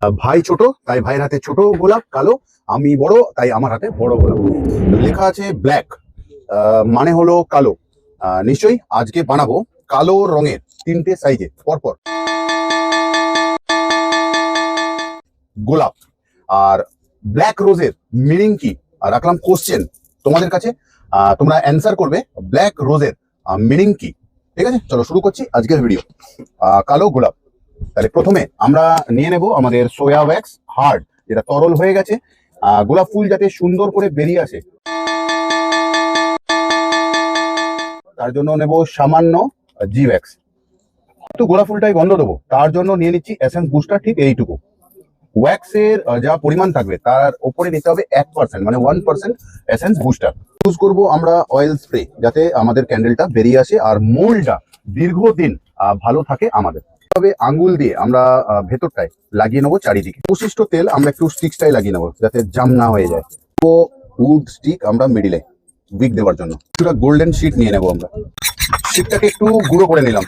ভাই ছোট তাই ভাইয়ের হাতে ছোট গোলাপ কালো, আমি বড় তাই আমার হাতে বড় গোলাপ। লেখা আছে ব্ল্যাক, মানে হলো কালো। নিশ্চয়ই আজকে বানাবো কালো রঙের 3টে সাইজে পরপর গোলাপ। আর ব্ল্যাক রোজের মিনিং কি রাখলাম কোশ্চেন তোমাদের কাছে, তোমরা অ্যান্সার করবে ব্ল্যাক রোজের মিনিং কি। ঠিক আছে, চলো শুরু করছি আজকের ভিডিও। কালো গোলাপ। তাহলে প্রথমে আমরা নিয়ে নেব আমাদের সোয়া ওয়্যাক্স হার্ড, যেটা তরল হয়ে গেছে। গোলাপ ফুল যাতে সুন্দর করে বেরিয়ে আসে তার জন্য নেব সামান্য জি ওয়্যাক্স। একটু গোলাপ ফুলটাই গন্ধ দেবো, তার জন্য নিয়ে নিচ্ছি এসেন্স বুস্টার, ঠিক এইটুকু। ওয়্যাক্সের যা পরিমাণ থাকবে তার উপরে নিতে হবে 1%, মানে 1% এসেন্স বুস্টার। ইউজ করব আমরা অয়েল স্প্রে, যাতে আমাদের ক্যান্ডেলটা বেরিয়ে আসে আর মোল্ডটা দীর্ঘদিন ভালো থাকে আমাদের। তবে আঙ্গুল দিয়ে আমরা ভেতরটায় লাগিয়ে নেবো চারিদিকে। অবশিষ্ট তেল আমরা একটু স্টিকসটাই লাগিয়ে নেবো যাতে জাম না হয়ে যায়। তো উড স্টিক আমরা মিডিলে উইক দেওয়ার জন্য কিছুটা গোল্ডেন শিট নিয়ে নেবো আমরা। শিটটাকে একটু গুঁড়ো করে নিলাম,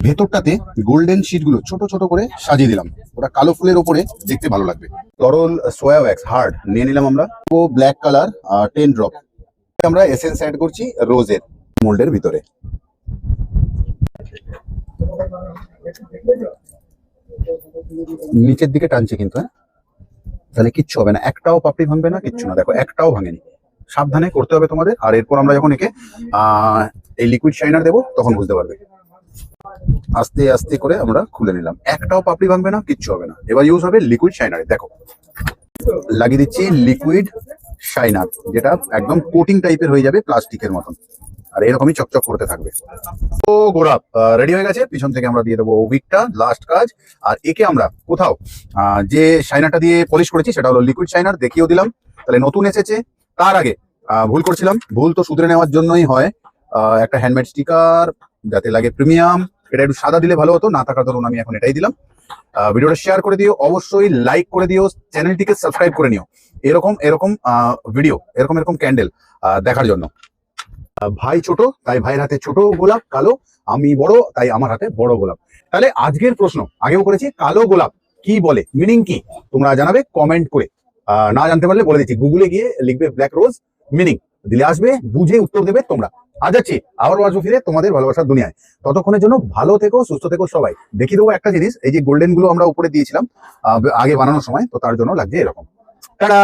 ভেতরটাতে গোল্ডেন শিটগুলো ছোট ছোট করে সাজিয়ে দিলাম, ওটা কালো ফুলের ওপরে দেখতে ভালো লাগবে। তরল সোয়া ওয়্যাক্স হার্ড নিয়ে নিলাম আমরা। ও ব্ল্যাক কালার 10 ড্রপ। আমরা এসেন্স অ্যাড করছি রোজের মোল্ডের ভিতরে। নিচের দিকে টানছে কিন্তু, হ্যাঁ, তাহলে কিচ্ছু হবে না, একটাও পাপড়ি ভাঙবে না, কিচ্ছু না। দেখো একটাও ভাঙেনি, সাবধানে করতে হবে তোমাদের। আর এরপর আমরা যখন একে এই লিকুইড শাইনার দেবো তখন বুঝতে পারবে। আস্তে আস্তে করে আমরা খুলে নিলাম, একটাও পাপড়ি ভাঙবে না, কিচ্ছু হবে না। এবার ইউজ হবে লিকুইড শাইনারে। দেখো লাগিয়ে দিচ্ছি লিকুইড শাইনার, যেটা একদম কোটিং টাইপের হয়ে যাবে প্লাস্টিকের মতন, আর এরকমই চকচক করতে থাকবে। তো গোলাপ রেডি হয়ে গেছে। পিছন থেকে আমরা দিয়ে দেবো উইকটা, লাস্ট কাজ। আর একে আমরা কোথাও যে শাইনারটা দিয়ে পলিশ করেছি সেটা হলো লিকুইড শাইনার, দেখিয়েও দিলাম। তাহলে নতুন এসেছে, তার আগে ভুল করছিলাম, ভুল তো শুধরে নেওয়ার জন্যই হয়। একটা হ্যান্ডমেড স্টিকার যাতে লাগে প্রিমিয়াম, এটা একটু সাদা দিলে ভালো হতো, না থাকার ধরুন আমি এখন এটাই দিলাম। ভিডিওটা শেয়ার করে দিও, অবশ্যই লাইক করে দিও, চ্যানেলটিকে সাবস্ক্রাইব করে নিও এরকম এরকম ভিডিও, এরকম ক্যান্ডেল দেখার জন্য। ভাই ছোট তাই ভাইয়ের হাতে ছোট গোলাপ কালো, আমি বড় তাই আমার হাতে বড় গোলাপ। তাহলে আজকের প্রশ্ন আগেও করেছি, কালো গোলাপ কি বলে, মিনিং কি তোমরা জানাবে কমেন্ট করে। না জানতে পারলে বলে দিচ্ছি, গুগলে গিয়ে লিখবে ব্ল্যাক রোজ মিনিং, দিলে আসবে, বুঝে উত্তর দেবে তোমরা। আজ যাচ্ছি, আবার আসবো ফিরে তোমাদের ভালোবাসার দুনিয়ায়। ততক্ষণের জন্য ভালো থেকো, সুস্থ থেকো সবাই। দেখিয়ে দেবো একটা জিনিস, এই যে গোল্ডেন গুলো আমরা উপরে দিয়েছিলাম আগে বানানোর সময়, তো তার জন্য লাগছে এরকম। টাটা।